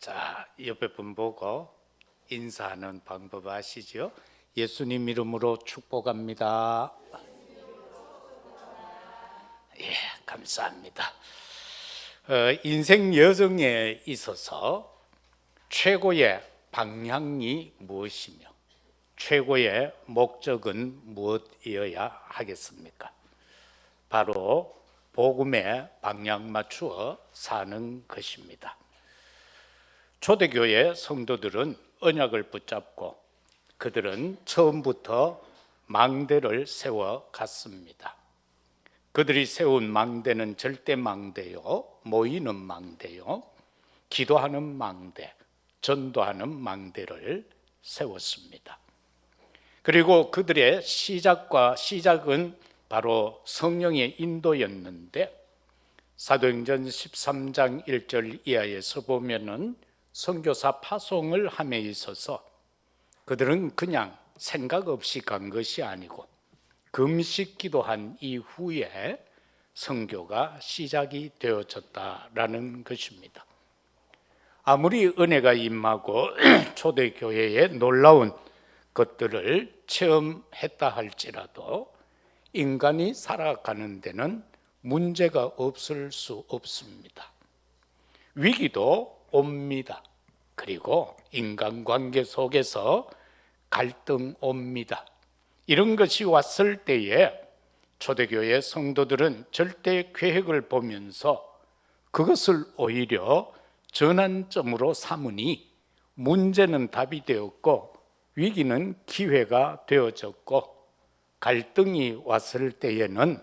자, 옆에 분 보고 인사하는 방법 아시죠? 예수님 이름으로 축복합니다. 예, 감사합니다. 인생 여정에 있어서 최고의 방향이 무엇이며 최고의 목적은 무엇이어야 하겠습니까? 바로 복음에 방향 맞추어 사는 것입니다. 초대교회 성도들은 언약을 붙잡고 그들은 처음부터 망대를 세워 갔습니다. 그들이 세운 망대는 절대 망대요, 모이는 망대요, 기도하는 망대, 전도하는 망대를 세웠습니다. 그리고 그들의 시작은 바로 성령의 인도였는데 사도행전 13장 1절 이하에서 보면은 선교사 파송을 함에 있어서 그들은 그냥 생각 없이 간 것이 아니고 금식 기도한 이후에 선교가 시작이 되어졌다라는 것입니다. 아무리 은혜가 임하고 초대교회에 놀라운 것들을 체험했다 할지라도 인간이 살아가는 데는 문제가 없을 수 없습니다. 위기도 옵니다. 그리고 인간관계 속에서 갈등 옵니다. 이런 것이 왔을 때에 초대교회 성도들은 절대 계획을 보면서 그것을 오히려 전환점으로 삼으니 문제는 답이 되었고 위기는 기회가 되어졌고 갈등이 왔을 때에는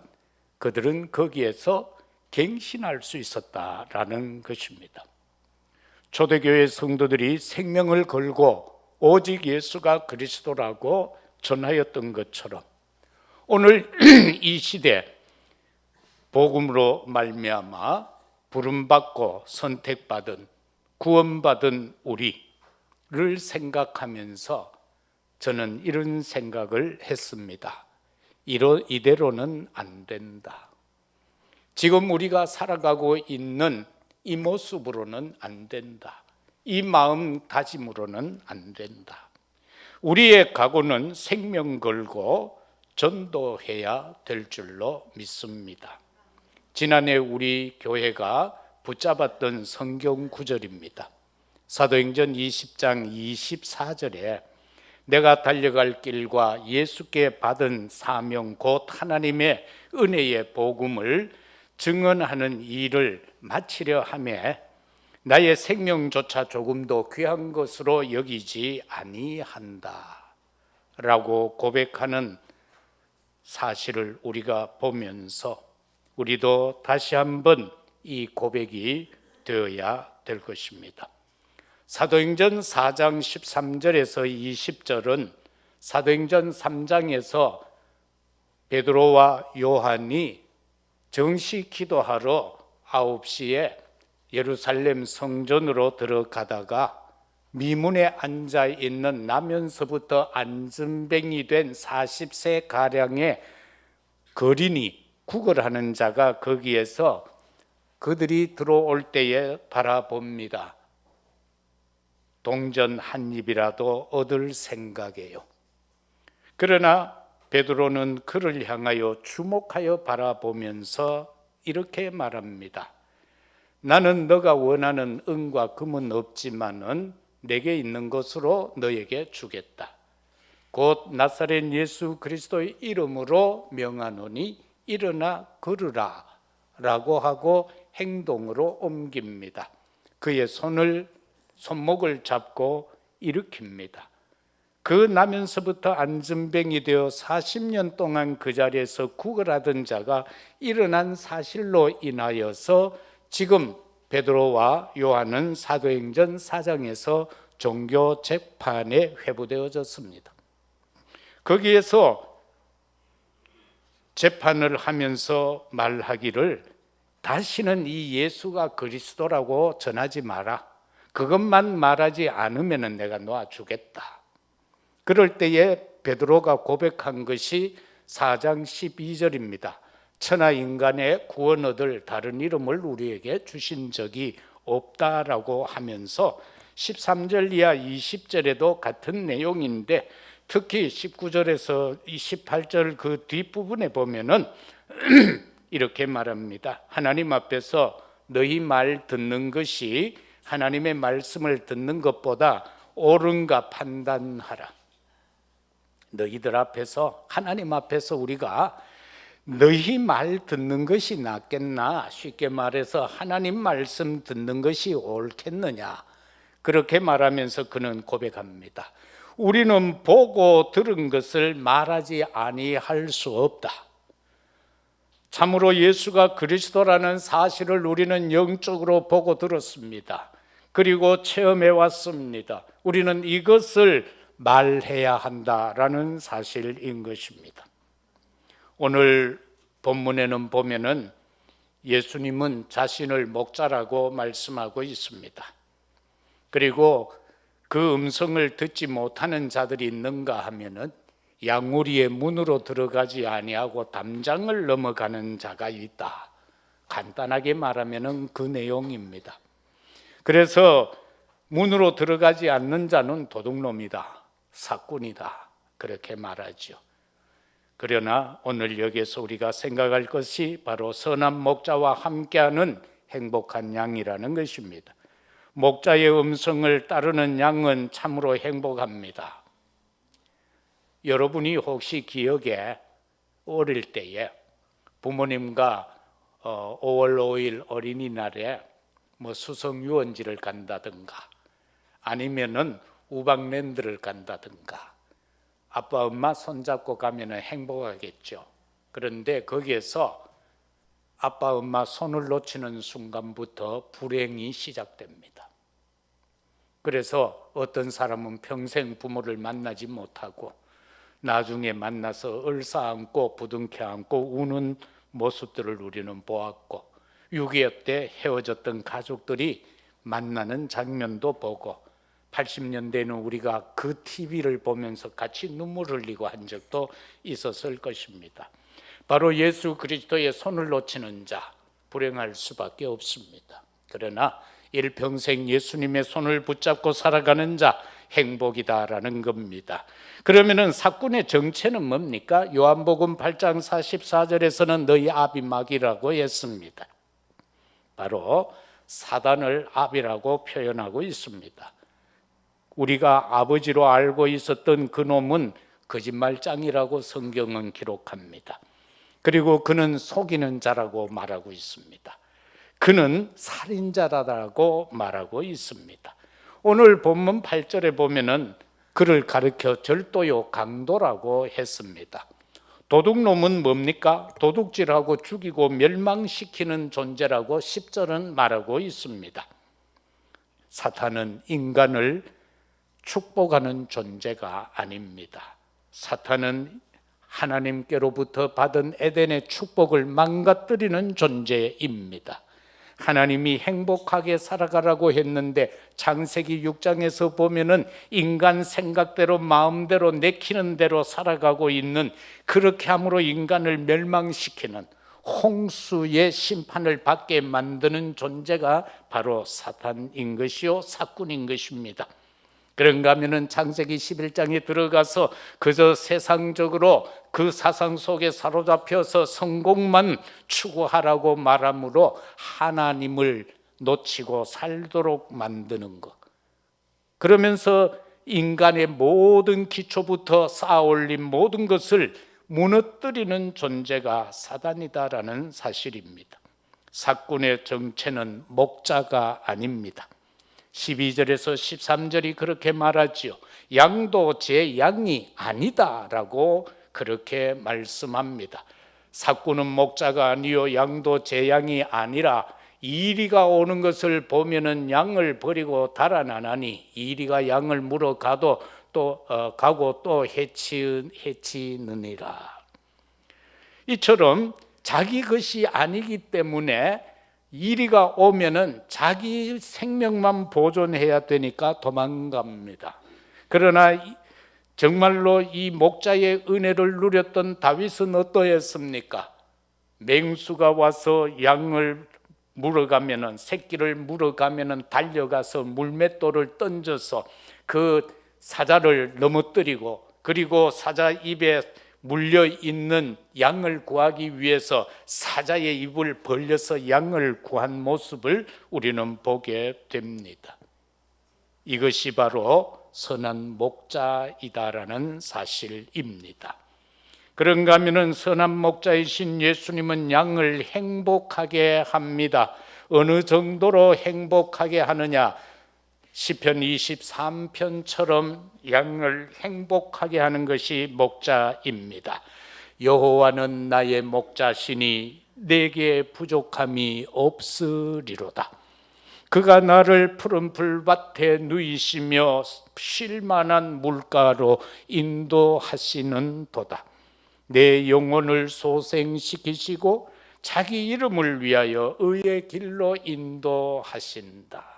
그들은 거기에서 갱신할 수 있었다라는 것입니다. 초대교회 성도들이 생명을 걸고 오직 예수가 그리스도라고 전하였던 것처럼 오늘 이 시대 복음으로 말미암아 부름받고 선택받은 구원받은 우리를 생각하면서 저는 이런 생각을 했습니다. 이대로는 안 된다. 지금 우리가 살아가고 있는 이 모습으로는 안 된다. 이 마음다짐으로는 안 된다. 우리의 각오는 생명 걸고 전도해야 될 줄로 믿습니다. 지난해 우리 교회가 붙잡았던 성경 구절입니다. 사도행전 20장 24절에 내가 달려갈 길과 예수께 받은 사명 곧 하나님의 은혜의 복음을 증언하는 일을 마치려 하매 나의 생명조차 조금도 귀한 것으로 여기지 아니한다 라고 고백하는 사실을 우리가 보면서 우리도 다시 한번 이 고백이 되어야 될 것입니다. 사도행전 4장 13절에서 20절은 사도행전 3장에서 베드로와 요한이 정시 기도하러 9시에 예루살렘 성전으로 들어가다가 미문에 앉아 있는 나면서부터 안전뱅이 된 40세 가량의 거린이 구걸하는 자가 거기에서 그들이 들어올 때에 바라봅니다. 동전 한 입이라도 얻을 생각이에요. 그러나 베드로는 그를 향하여 주목하여 바라보면서 이렇게 말합니다. 나는 너가 원하는 은과 금은 없지만은 내게 있는 것으로 너에게 주겠다. 곧 나사렛 예수 그리스도의 이름으로 명하노니 일어나 걸으라 라고 하고 행동으로 옮깁니다. 그의 손목을 잡고 일으킵니다. 그 나면서부터 안전뱅이 되어 40년 동안 그 자리에서 구걸하던 자가 일어난 사실로 인하여서 지금 베드로와 요한은 사도행전 4장에서 종교 재판에 회부되어졌습니다. 거기에서 재판을 하면서 말하기를 다시는 이 예수가 그리스도라고 전하지 마라. 그것만 말하지 않으면 내가 놓아주겠다. 그럴 때에 베드로가 고백한 것이 4장 12절입니다. 천하 인간의 구원 얻을 다른 이름을 우리에게 주신 적이 없다라고 하면서 13절 이하 20절에도 같은 내용인데 특히 19절에서 28절 그 뒷부분에 보면은 이렇게 말합니다. 하나님 앞에서 너희 말 듣는 것이 하나님의 말씀을 듣는 것보다 옳은가 판단하라. 너희들 앞에서, 하나님 앞에서 우리가 너희 말 듣는 것이 낫겠나? 쉽게 말해서 하나님 말씀 듣는 것이 옳겠느냐? 그렇게 말하면서 그는 고백합니다. 우리는 보고 들은 것을 말하지 아니할 수 없다. 참으로 예수가 그리스도라는 사실을 우리는 영적으로 보고 들었습니다. 그리고 체험해 왔습니다. 우리는 이것을 말해야 한다라는 사실인 것입니다. 오늘 본문에는 보면은 예수님은 자신을 목자라고 말씀하고 있습니다. 그리고 그 음성을 듣지 못하는 자들이 있는가 하면은 양우리의 문으로 들어가지 아니하고 담장을 넘어가는 자가 있다. 간단하게 말하면은 그 내용입니다. 그래서 문으로 들어가지 않는 자는 도둑놈이다, 사꾼이다, 그렇게 말하죠. 그러나 오늘 여기서 우리가 생각할 것이 바로 선한 목자와 함께하는 행복한 양이라는 것입니다. 목자의 음성을 따르는 양은 참으로 행복합니다. 여러분이 혹시 기억에 어릴 때에 부모님과 5월 5일 어린이날에 수성 유원지를 간다든가 아니면은 우박랜드를 간다든가 아빠 엄마 손잡고 가면은 행복하겠죠. 그런데 거기에서 아빠 엄마 손을 놓치는 순간부터 불행이 시작됩니다. 그래서 어떤 사람은 평생 부모를 만나지 못하고 나중에 만나서 얼싸안고 부둥켜 안고 우는 모습들을 우리는 보았고 6.25 때 헤어졌던 가족들이 만나는 장면도 보고 80년대에는 우리가 그 TV를 보면서 같이 눈물 흘리고 한 적도 있었을 것입니다. 바로 예수 그리스도의 손을 놓치는 자 불행할 수밖에 없습니다. 그러나 일평생 예수님의 손을 붙잡고 살아가는 자 행복이다라는 겁니다. 그러면은 사꾼의 정체는 뭡니까? 요한복음 8장 44절에서는 너희 아비 마귀라고 했습니다. 바로 사단을 아비라고 표현하고 있습니다. 우리가 아버지로 알고 있었던 그 놈은 거짓말장이라고 성경은 기록합니다. 그리고 그는 속이는 자라고 말하고 있습니다. 그는 살인자라고 말하고 있습니다. 오늘 본문 8절에 보면은 그를 가르쳐 절도요 강도라고 했습니다. 도둑놈은 뭡니까? 도둑질하고 죽이고 멸망시키는 존재라고 10절은 말하고 있습니다. 사탄은 인간을 축복하는 존재가 아닙니다. 사탄은 하나님께로부터 받은 에덴의 축복을 망가뜨리는 존재입니다. 하나님이 행복하게 살아가라고 했는데 창세기 6장에서 보면은 인간 생각대로 마음대로 내키는 대로 살아가고 있는, 그렇게 함으로 인간을 멸망시키는 홍수의 심판을 받게 만드는 존재가 바로 사탄인 것이요 사꾼인 것입니다. 그런가 하면은 창세기 11장에 들어가서 그저 세상적으로 그 사상 속에 사로잡혀서 성공만 추구하라고 말하므로 하나님을 놓치고 살도록 만드는 것. 그러면서 인간의 모든 기초부터 쌓아올린 모든 것을 무너뜨리는 존재가 사단이다라는 사실입니다. 사꾼의 정체는 목자가 아닙니다. 12절에서 13절이 그렇게 말하지요. 양도 제 양이 아니다라고 그렇게 말씀합니다. 사꾼은 목자가 아니요 양도 제 양이 아니라 이리가 오는 것을 보면은 양을 버리고 달아나나니 이리가 양을 물어가도 또 가고 또 해치느니라. 이처럼 자기 것이 아니기 때문에 이리가 오면은 자기 생명만 보존해야 되니까 도망갑니다. 그러나 정말로 이 목자의 은혜를 누렸던 다윗은 어떠했습니까? 맹수가 와서 양을 새끼를 물어가면은 달려가서 물맷돌을 던져서 그 사자를 넘어뜨리고, 그리고 사자 입에 물려 있는 양을 구하기 위해서 사자의 입을 벌려서 양을 구한 모습을 우리는 보게 됩니다. 이것이 바로 선한 목자이다라는 사실입니다. 그런가 하면은 선한 목자이신 예수님은 양을 행복하게 합니다. 어느 정도로 행복하게 하느냐? 시편 23편처럼 양을 행복하게 하는 것이 목자입니다. 여호와는 나의 목자시니 내게 부족함이 없으리로다. 그가 나를 푸른 풀밭에 누이시며 쉴 만한 물가로 인도하시는 도다. 내 영혼을 소생시키시고 자기 이름을 위하여 의의 길로 인도하신다.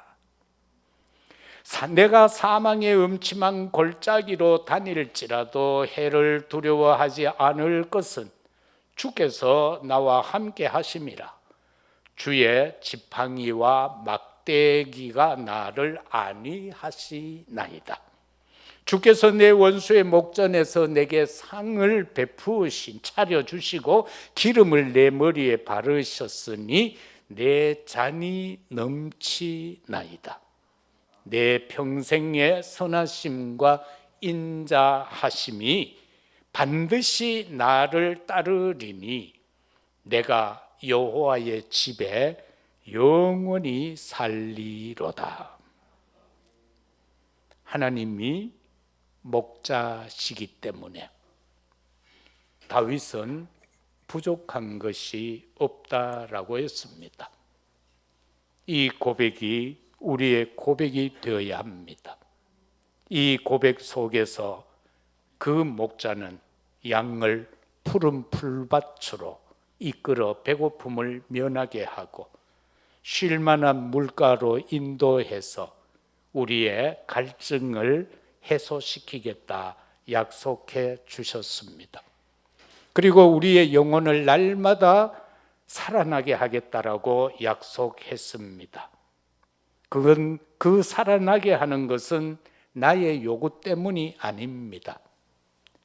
내가 사망의 음침한 골짜기로 다닐지라도 해를 두려워하지 않을 것은 주께서 나와 함께 하심이라. 주의 지팡이와 막대기가 나를 안위하시나이다. 주께서 내 원수의 목전에서 내게 상을 차려주시고 기름을 내 머리에 바르셨으니 내 잔이 넘치나이다. 내 평생의 선하심과 인자하심이 반드시 나를 따르리니 내가 여호와의 집에 영원히 살리로다. 하나님이 목자시기 때문에 다윗은 부족한 것이 없다라고 했습니다. 이 고백이 우리의 고백이 되어야 합니다. 이 고백 속에서 그 목자는 양을 푸른 풀밭으로 이끌어 배고픔을 면하게 하고 쉴 만한 물가로 인도해서 우리의 갈증을 해소시키겠다 약속해 주셨습니다. 그리고 우리의 영혼을 날마다 살아나게 하겠다라고 약속했습니다. 그건 그 살아나게 하는 것은 나의 요구 때문이 아닙니다.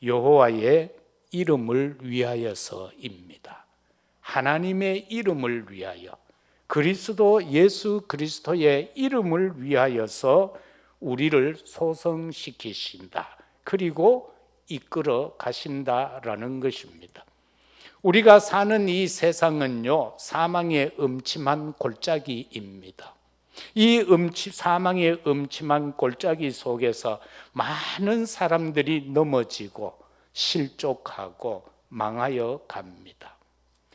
여호와의 이름을 위하여서입니다. 하나님의 이름을 위하여, 예수 그리스도의 이름을 위하여서 우리를 소성시키신다. 그리고 이끌어 가신다라는 것입니다. 우리가 사는 이 세상은요, 사망의 음침한 골짜기입니다. 이 사망의 음침한 골짜기 속에서 많은 사람들이 넘어지고 실족하고 망하여 갑니다.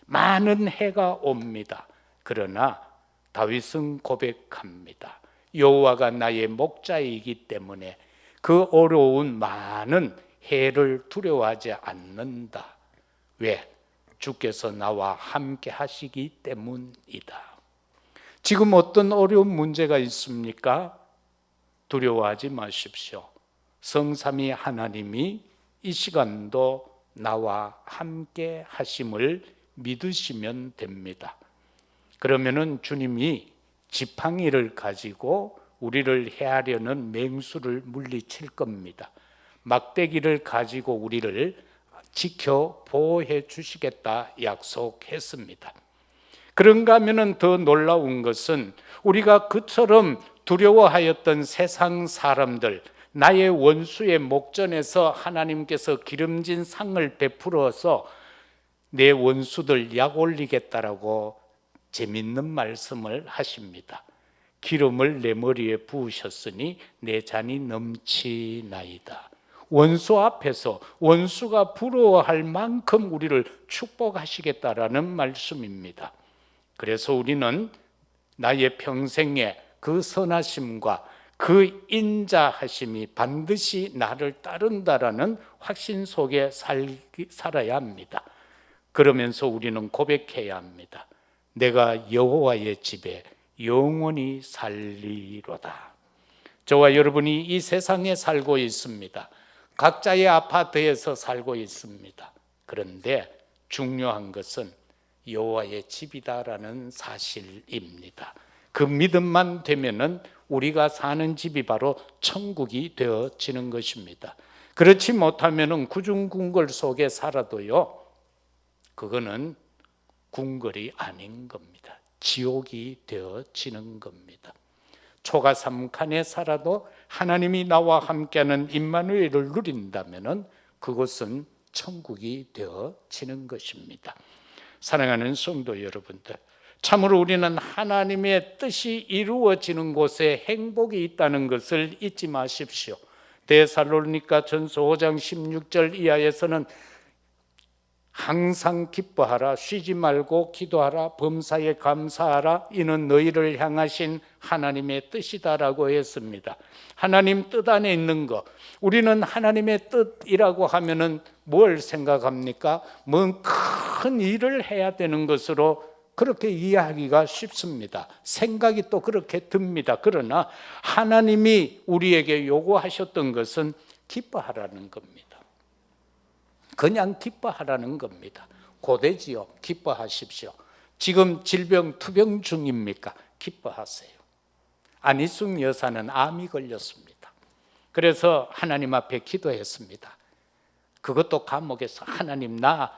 많은 해가 옵니다. 그러나 다윗은 고백합니다. 여호와가 나의 목자이기 때문에 그 어려운 많은 해를 두려워하지 않는다. 왜? 주께서 나와 함께 하시기 때문이다. 지금 어떤 어려운 문제가 있습니까? 두려워하지 마십시오. 성삼위 하나님이 이 시간도 나와 함께 하심을 믿으시면 됩니다. 그러면은 주님이 지팡이를 가지고 우리를 해하려는 맹수를 물리칠 겁니다. 막대기를 가지고 우리를 지켜 보호해 주시겠다 약속했습니다. 그런가 하면은 더 놀라운 것은 우리가 그처럼 두려워하였던 세상 사람들, 나의 원수의 목전에서 하나님께서 기름진 상을 베풀어서 내 원수들 약 올리겠다라고 재밌는 말씀을 하십니다. 기름을 내 머리에 부으셨으니 내 잔이 넘치나이다. 원수 앞에서 원수가 부러워할 만큼 우리를 축복하시겠다라는 말씀입니다. 그래서 우리는 나의 평생에 그 선하심과 그 인자하심이 반드시 나를 따른다라는 확신 속에 살아야 합니다. 그러면서 우리는 고백해야 합니다. 내가 여호와의 집에 영원히 살리로다. 저와 여러분이 이 세상에 살고 있습니다. 각자의 아파트에서 살고 있습니다. 그런데 중요한 것은 여호와의 집이다라는 사실입니다. 그 믿음만 되면은 우리가 사는 집이 바로 천국이 되어지는 것입니다. 그렇지 못하면은 구중궁궐 속에 살아도요, 그거는 궁궐이 아닌 겁니다. 지옥이 되어지는 겁니다. 초가 삼칸에 살아도 하나님이 나와 함께하는 임마누엘을 누린다면은 그것은 천국이 되어지는 것입니다. 사랑하는 성도 여러분들, 참으로 우리는 하나님의 뜻이 이루어지는 곳에 행복이 있다는 것을 잊지 마십시오. 데살로니가 전서 5장 16절 이하에서는 항상 기뻐하라, 쉬지 말고 기도하라, 범사에 감사하라, 이는 너희를 향하신 하나님의 뜻이다라고 했습니다. 하나님 뜻 안에 있는 것, 우리는 하나님의 뜻이라고 하면은 뭘 생각합니까? 뭔 큰 일을 해야 되는 것으로 그렇게 이해하기가 쉽습니다. 생각이 또 그렇게 듭니다. 그러나 하나님이 우리에게 요구하셨던 것은 기뻐하라는 겁니다. 그냥 기뻐하라는 겁니다. 고되지요. 기뻐하십시오. 지금 질병 투병 중입니까? 기뻐하세요. 안희숙 여사는 암이 걸렸습니다. 그래서 하나님 앞에 기도했습니다. 그것도 감옥에서 하나님 나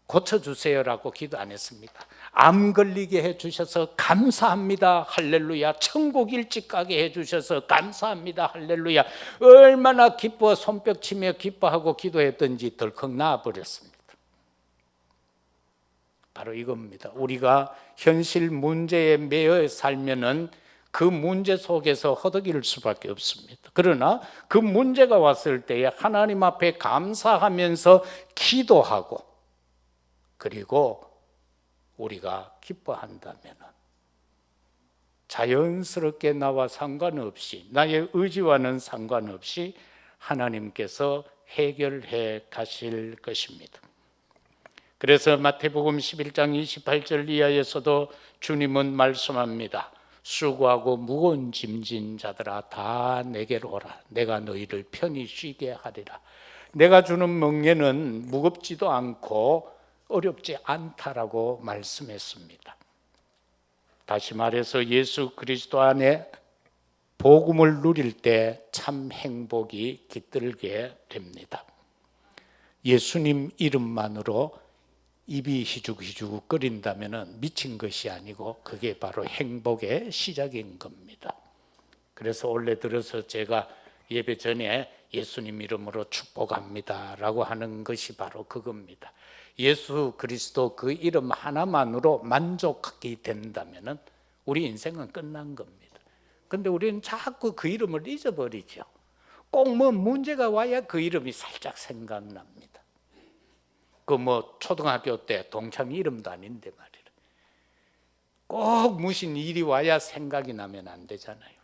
고쳐주세요라고 기도 안 했습니다. 암 걸리게 해주셔서 감사합니다. 할렐루야. 천국 일찍 가게 해주셔서 감사합니다. 할렐루야. 얼마나 기뻐 손뼉치며 기뻐하고 기도했던지 덜컥 나아버렸습니다. 바로 이겁니다. 우리가 현실 문제에 매여 살면은 그 문제 속에서 허덕일 수밖에 없습니다. 그러나 그 문제가 왔을 때에 하나님 앞에 감사하면서 기도하고, 그리고 우리가 기뻐한다면 자연스럽게 나와 상관없이, 나의 의지와는 상관없이 하나님께서 해결해 가실 것입니다. 그래서 마태복음 11장 28절 이하에서도 주님은 말씀합니다. 수고하고 무거운 짐진 자들아 다 내게로 오라. 내가 너희를 편히 쉬게 하리라. 내가 주는 멍에는 무겁지도 않고 어렵지 않다라고 말씀했습니다. 다시 말해서 예수 그리스도 안에 복음을 누릴 때 참 행복이 깃들게 됩니다. 예수님 이름만으로 입이 희죽희죽 끓인다면 미친 것이 아니고 그게 바로 행복의 시작인 겁니다. 그래서 올해 들어서 제가 예배 전에 예수님 이름으로 축복합니다 라고 하는 것이 바로 그겁니다. 예수 그리스도 그 이름 하나만으로 만족하게 된다면 우리 인생은 끝난 겁니다. 그런데 우리는 자꾸 그 이름을 잊어버리죠. 꼭 뭐 문제가 와야 그 이름이 살짝 생각납니다. 그 뭐 초등학교 때 동창 이름도 아닌데 말이야. 꼭 무슨 일이 와야 생각이 나면 안 되잖아요.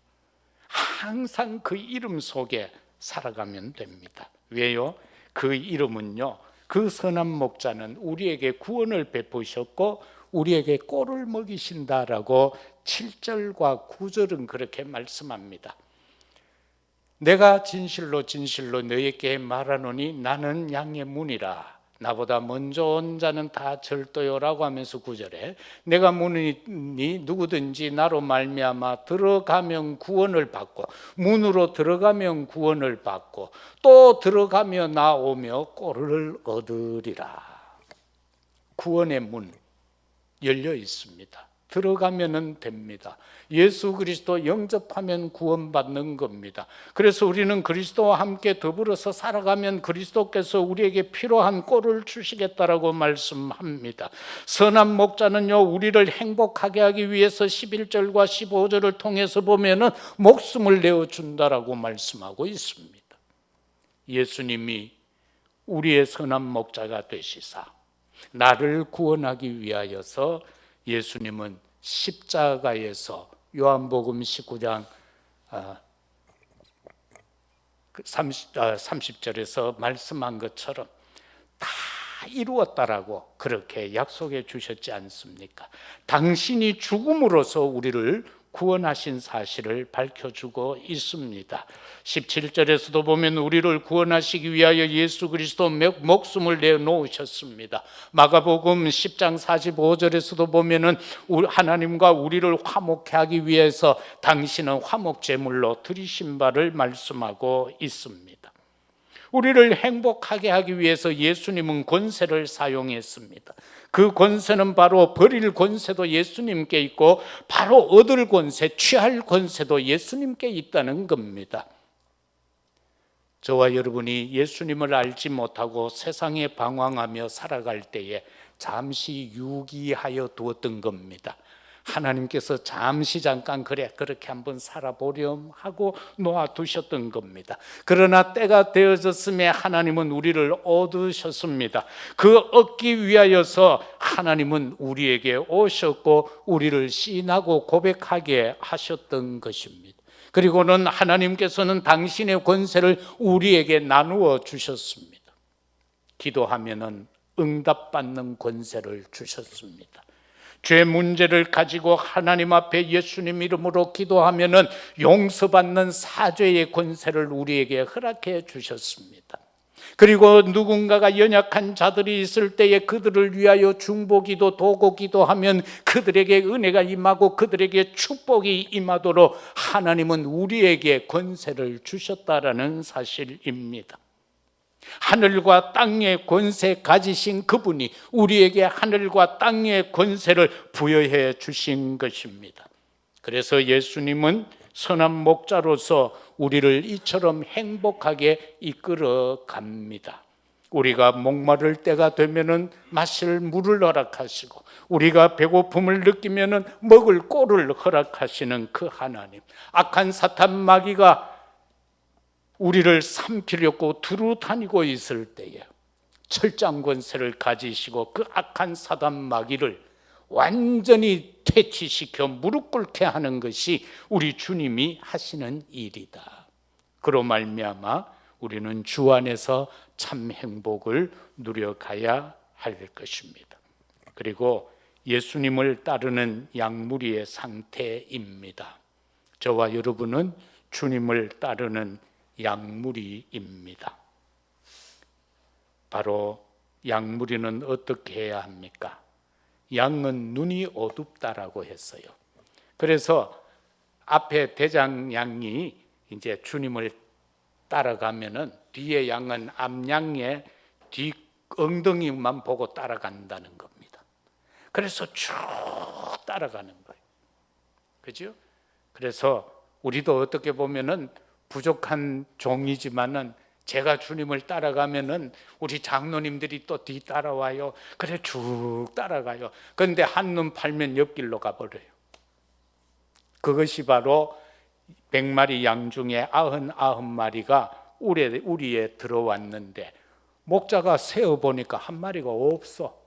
항상 그 이름 속에 살아가면 됩니다. 왜요? 그 이름은요, 그 선한 목자는 우리에게 구원을 베푸셨고 우리에게 꼴을 먹이신다라고 7절과 9절은 그렇게 말씀합니다. 내가 진실로 진실로 너희에게 말하노니 나는 양의 문이라. 나보다 먼저 온 자는 다 절도요라고 하면서 9절에 내가 문이니 누구든지 나로 말미암아 들어가면 구원을 받고, 문으로 들어가면 구원을 받고 또 들어가며 나오며 꼴을 얻으리라. 구원의 문 열려 있습니다. 들어가면 됩니다. 예수 그리스도 영접하면 구원받는 겁니다. 그래서 우리는 그리스도와 함께 더불어서 살아가면 그리스도께서 우리에게 필요한 꼴을 주시겠다라고 말씀합니다. 선한 목자는요, 우리를 행복하게 하기 위해서 11절과 15절을 통해서 보면은 목숨을 내어준다라고 말씀하고 있습니다. 예수님이 우리의 선한 목자가 되시사 나를 구원하기 위하여서 예수님은 십자가에서 요한복음 19장 30절에서 말씀한 것처럼 다 이루었다라고 그렇게 약속해 주셨지 않습니까? 당신이 죽음으로써 우리를 구원하신 사실을 밝혀주고 있습니다. 17절에서도 보면 우리를 구원하시기 위하여 예수 그리스도 목숨을 내놓으셨습니다. 마가복음 10장 45절에서도 보면은 하나님과 우리를 화목케 하기 위해서 당신은 화목제물로 드리신 바를 말씀하고 있습니다. 우리를 행복하게 하기 위해서 예수님은 권세를 사용했습니다. 그 권세는 바로 버릴 권세도 예수님께 있고 바로 얻을 권세, 취할 권세도 예수님께 있다는 겁니다. 저와 여러분이 예수님을 알지 못하고 세상에 방황하며 살아갈 때에 잠시 유기하여 두었던 겁니다. 하나님께서 잠깐 그렇게 한번 살아보렴 하고 놓아두셨던 겁니다. 그러나 때가 되어졌음에 하나님은 우리를 얻으셨습니다. 그 얻기 위하여서 하나님은 우리에게 오셨고 우리를 시인하고 고백하게 하셨던 것입니다. 그리고는 하나님께서는 당신의 권세를 우리에게 나누어 주셨습니다. 기도하면은 응답받는 권세를 주셨습니다. 죄 문제를 가지고 하나님 앞에 예수님 이름으로 기도하면은 용서받는 사죄의 권세를 우리에게 허락해 주셨습니다. 그리고 누군가가 연약한 자들이 있을 때에 그들을 위하여 중보기도 도고기도하면 그들에게 은혜가 임하고 그들에게 축복이 임하도록 하나님은 우리에게 권세를 주셨다라는 사실입니다. 하늘과 땅의 권세 가지신 그분이 우리에게 하늘과 땅의 권세를 부여해 주신 것입니다. 그래서 예수님은 선한 목자로서 우리를 이처럼 행복하게 이끌어 갑니다. 우리가 목마를 때가 되면은 마실 물을 허락하시고 우리가 배고픔을 느끼면은 먹을 꼴을 허락하시는 그 하나님. 악한 사탄 마귀가 우리를 삼키려고 두루 다니고 있을 때에 철장 권세를 가지시고 그 악한 사단 마귀를 완전히 퇴치시켜 무릎 꿇게 하는 것이 우리 주님이 하시는 일이다. 그로 말미암아 우리는 주 안에서 참 행복을 누려가야 할 것입니다. 그리고 예수님을 따르는 양무리의 상태입니다. 저와 여러분은 주님을 따르는 양무리입니다. 바로 양무리는 어떻게 해야 합니까? 양은 눈이 어둡다라고 했어요. 그래서 앞에 대장 양이 이제 주님을 따라가면은 뒤에 양은 앞양의 뒤 엉덩이만 보고 따라간다는 겁니다. 그래서 쭉 따라가는 거예요. 그죠? 그래서 우리도 어떻게 보면은 부족한 종이지만은 제가 주님을 따라가면은 우리 장로님들이 또 뒤 따라와요. 그래 쭉 따라가요. 그런데 한눈 팔면 옆길로 가버려요. 그것이 바로 100마리 양 중에 99마리가 우리에 들어왔는데 목자가 세어보니까 한 마리가 없어.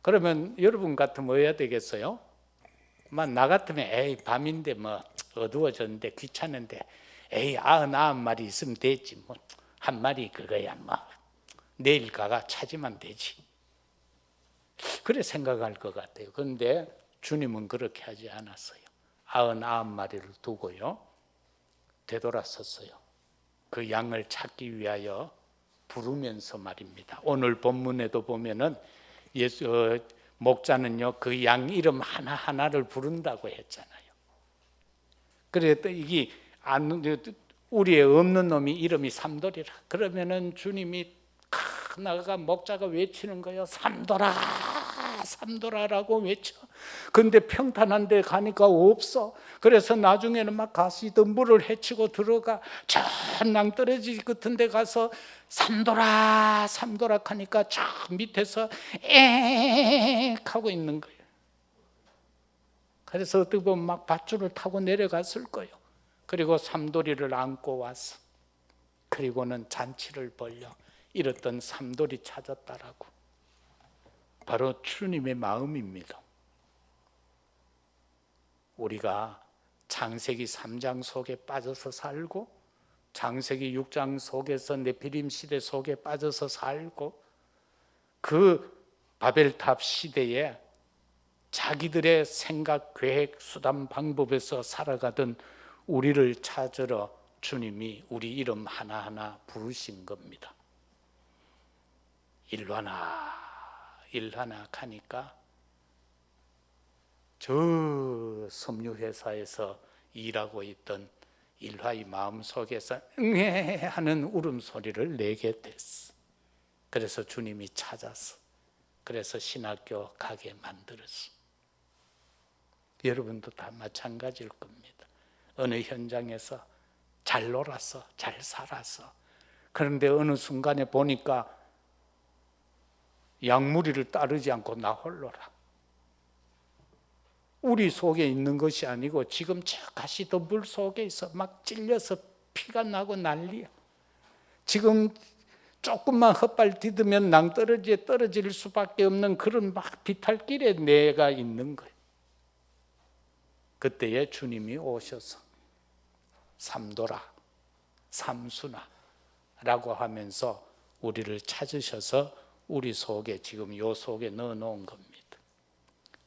그러면 여러분 같으면 해야 되겠어요? 나 같으면 에이 밤인데 뭐 어두워졌는데 귀찮은데 에이 99마리 있으면 되지 뭐 한 마리 그거야 뭐 내일 가가 찾으면 되지. 그래 생각할 것 같아요. 그런데 주님은 그렇게 하지 않았어요. 99마리를 두고요 되돌아섰어요. 그 양을 찾기 위하여 부르면서 말입니다. 오늘 본문에도 보면은 목자는요 그 양 이름 하나하나를 부른다고 했잖아요. 그래도 이게 우리에 없는 놈이 이름이 삼돌이라 그러면은 주님이 나가 목자가 외치는 거예요. 삼돌아 삼돌아라고 외쳐. 근데 평탄한 데 가니까 없어. 그래서 나중에는 막 가시덤불을 헤치고 들어가 저 낭떠러지 같은 데 가서 삼돌아 삼돌아 하니까 저 밑에서 엥 하고 있는 거예요. 그래서 어떻게 보면 막 밧줄을 타고 내려갔을 거예요. 그리고 삼돌이를 안고 와서 그리고는 잔치를 벌려 잃었던 삼돌이 찾았다라고. 바로 주님의 마음입니다. 우리가 창세기 3장 속에 빠져서 살고 창세기 6장 속에서 네피림 시대 속에 빠져서 살고 그 바벨탑 시대에 자기들의 생각, 계획, 수단, 방법에서 살아가던 우리를 찾으러 주님이 우리 이름 하나하나 부르신 겁니다. 일하나 가니까 저 섬유회사에서 일하고 있던 일화의 마음속에서 응애 하는 울음소리를 내게 됐어. 그래서 주님이 찾아서, 그래서 신학교 가게 만들었어. 여러분도 다 마찬가지일 겁니다. 어느 현장에서 잘 놀았어, 잘 살았어. 그런데 어느 순간에 보니까 양무리를 따르지 않고 나 홀로라. 우리 속에 있는 것이 아니고 지금 저 가시던 물 속에 있어 막 찔려서 피가 나고 난리야. 지금 조금만 헛발 디디면 낭떠러지에 떨어질 수밖에 없는 그런 막 비탈길에 내가 있는 거예요. 그때에 주님이 오셔서 삼도라, 삼수나 라고 하면서 우리를 찾으셔서 우리 속에 지금 요 속에 넣어놓은 겁니다.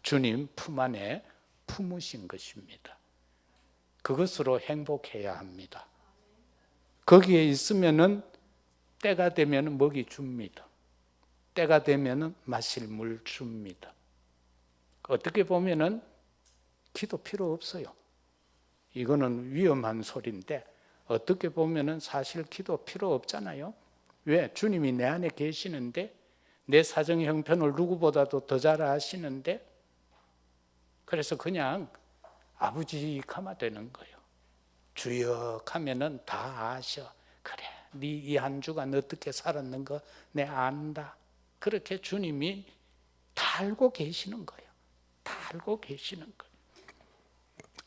주님 품 안에 품으신 것입니다. 그것으로 행복해야 합니다. 거기에 있으면은 때가 되면 먹이 줍니다. 때가 되면 마실 물 줍니다. 어떻게 보면은 기도 필요 없어요. 이거는 위험한 소리인데 어떻게 보면은 사실 기도 필요 없잖아요. 왜? 주님이 내 안에 계시는데, 내 사정 형편을 누구보다도 더 잘 아시는데, 그래서 그냥 아버지 가면 되는 거예요. 주여 하면은 다 아셔. 그래, 네 이 한 주간 어떻게 살았는 거 내 안다. 그렇게 주님이 다 알고 계시는 거예요. 다 알고 계시는 거예요.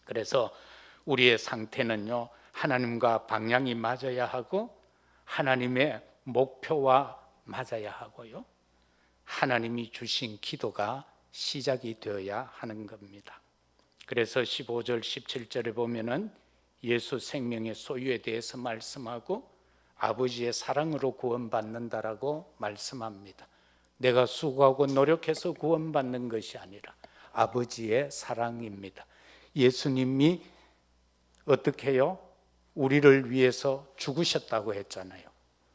그래서 우리의 상태는요, 하나님과 방향이 맞아야 하고 하나님의 목표와 맞아야 하고요, 하나님이 주신 기도가 시작이 되어야 하는 겁니다. 그래서 15절 17절에 보면은 예수 생명의 소유에 대해서 말씀하고 아버지의 사랑으로 구원받는다라고 말씀합니다. 내가 수고하고 노력해서 구원받는 것이 아니라 아버지의 사랑입니다. 예수님이 어떻게 해요? 우리를 위해서 죽으셨다고 했잖아요.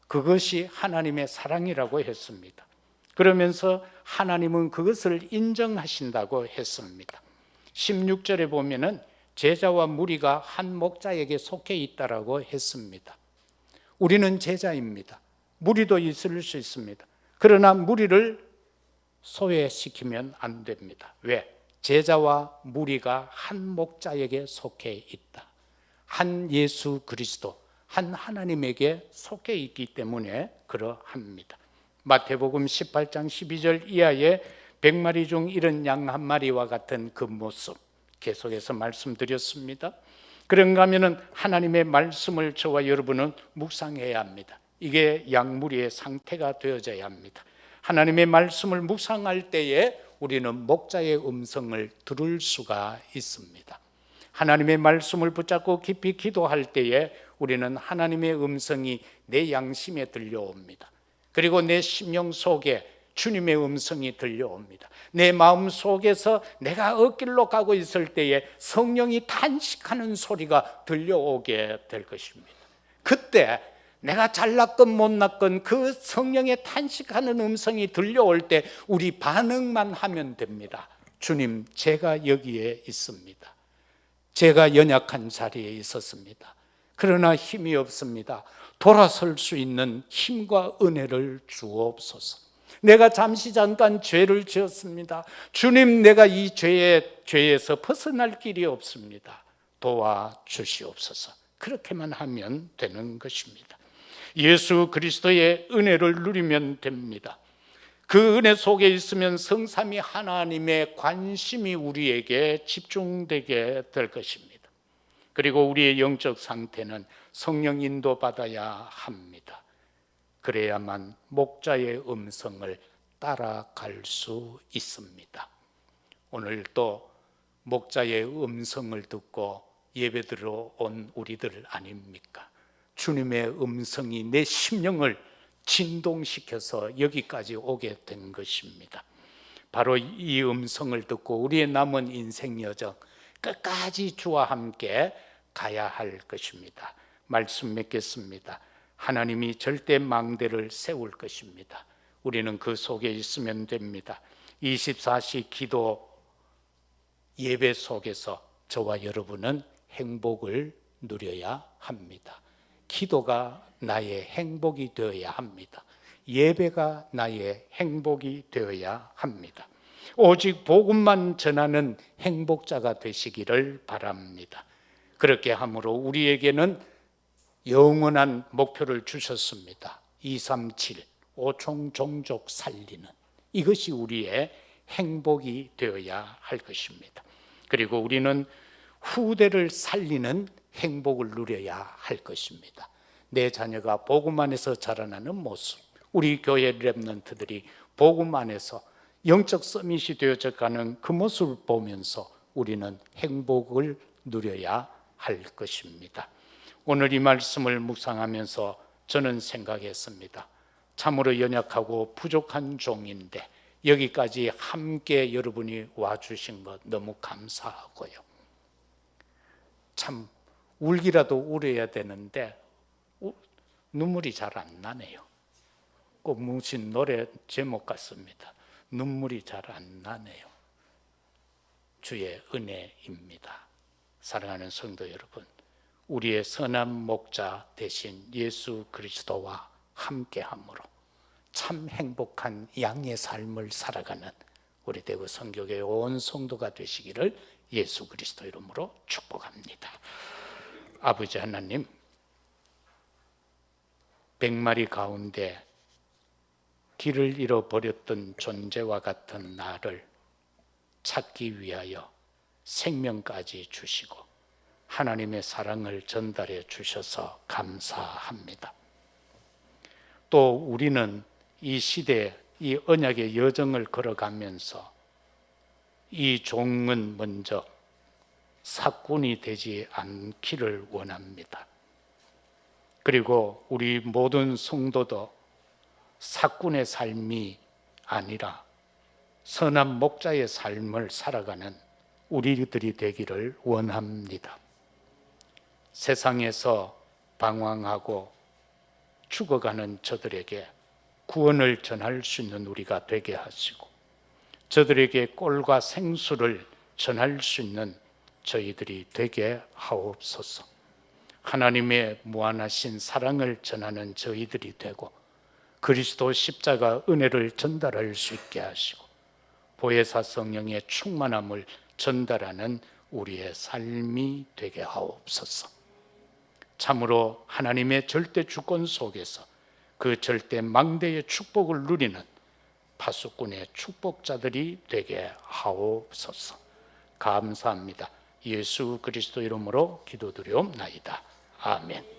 그것이 하나님의 사랑이라고 했습니다. 그러면서 하나님은 그것을 인정하신다고 했습니다. 16절에 보면은 제자와 무리가 한 목자에게 속해 있다라고 했습니다. 우리는 제자입니다. 무리도 있을 수 있습니다. 그러나 무리를 소외시키면 안 됩니다. 왜? 제자와 무리가 한 목자에게 속해 있다. 한 예수 그리스도, 한 하나님에게 속해 있기 때문에 그러합니다. 마태복음 18장 12절 이하에 100마리 중 이런 양 한 마리와 같은 그 모습 계속해서 말씀드렸습니다. 그런가 하면은 하나님의 말씀을 저와 여러분은 묵상해야 합니다. 이게 양무리의 상태가 되어져야 합니다. 하나님의 말씀을 묵상할 때에 우리는 목자의 음성을 들을 수가 있습니다. 하나님의 말씀을 붙잡고 깊이 기도할 때에 우리는 하나님의 음성이 내 양심에 들려옵니다. 그리고 내 심령 속에 주님의 음성이 들려옵니다. 내 마음 속에서 내가 어길로 가고 있을 때에 성령이 탄식하는 소리가 들려오게 될 것입니다. 그때 내가 잘났건 못났건 그 성령의 탄식하는 음성이 들려올 때 우리 반응만 하면 됩니다. 주님, 제가 여기에 있습니다. 제가 연약한 자리에 있었습니다. 그러나 힘이 없습니다. 돌아설 수 있는 힘과 은혜를 주옵소서. 내가 잠깐 죄를 지었습니다. 주님, 내가 이 죄에서 벗어날 길이 없습니다. 도와주시옵소서. 그렇게만 하면 되는 것입니다. 예수 그리스도의 은혜를 누리면 됩니다. 그 은혜 속에 있으면 성삼위 하나님의 관심이 우리에게 집중되게 될 것입니다. 그리고 우리의 영적 상태는 성령 인도받아야 합니다. 그래야만 목자의 음성을 따라갈 수 있습니다. 오늘 또 목자의 음성을 듣고 예배드려 온 우리들 아닙니까? 주님의 음성이 내 심령을 진동시켜서 여기까지 오게 된 것입니다. 바로 이 음성을 듣고 우리의 남은 인생 여정 끝까지 주와 함께 가야 할 것입니다. 말씀 맺겠습니다. 하나님이 절대 망대를 세울 것입니다. 우리는 그 속에 있으면 됩니다. 24시 기도 예배 속에서 저와 여러분은 행복을 누려야 합니다. 기도가 나의 행복이 되어야 합니다. 예배가 나의 행복이 되어야 합니다. 오직 복음만 전하는 행복자가 되시기를 바랍니다. 그렇게 함으로 우리에게는 영원한 목표를 주셨습니다. 237 오총 종족 살리는, 이것이 우리의 행복이 되어야 할 것입니다. 그리고 우리는 후대를 살리는 행복을 누려야 할 것입니다. 내 자녀가 복음 안에서 자라나는 모습, 우리 교회 렘넌트들이 복음 안에서 영적 서밋이 되어져 가는 그 모습을 보면서 우리는 행복을 누려야 할 것입니다. 오늘 이 말씀을 묵상하면서 저는 생각했습니다. 참으로 연약하고 부족한 종인데 여기까지 함께 여러분이 와주신 것 너무 감사하고요. 참 울기라도 울어야 되는데 눈물이 잘 안 나네요. 꼭 무슨 노래 제목 같습니다. 눈물이 잘 안 나네요. 주의 은혜입니다. 사랑하는 성도 여러분, 우리의 선한 목자 되신 예수 그리스도와 함께함으로 참 행복한 양의 삶을 살아가는 우리 대구 성교회 온 성도가 되시기를 예수 그리스도 이름으로 축복합니다. 아버지 하나님, 100마리 가운데 길을 잃어버렸던 존재와 같은 나를 찾기 위하여 생명까지 주시고 하나님의 사랑을 전달해 주셔서 감사합니다. 또 우리는 이 시대, 이 언약의 여정을 걸어가면서 이 종은 먼저 사꾼이 되지 않기를 원합니다. 그리고 우리 모든 성도도 사꾼의 삶이 아니라 선한 목자의 삶을 살아가는 우리들이 되기를 원합니다. 세상에서 방황하고 죽어가는 저들에게 구원을 전할 수 있는 우리가 되게 하시고 저들에게 꼴과 생수를 전할 수 있는 저희들이 되게 하옵소서. 하나님의 무한하신 사랑을 전하는 저희들이 되고 그리스도 십자가 은혜를 전달할 수 있게 하시고 보혜사 성령의 충만함을 전달하는 우리의 삶이 되게 하옵소서. 참으로 하나님의 절대 주권 속에서 그 절대 망대의 축복을 누리는 파수꾼의 축복자들이 되게 하옵소서. 감사합니다. 예수 그리스도 이름으로 기도드리옵나이다. 아멘.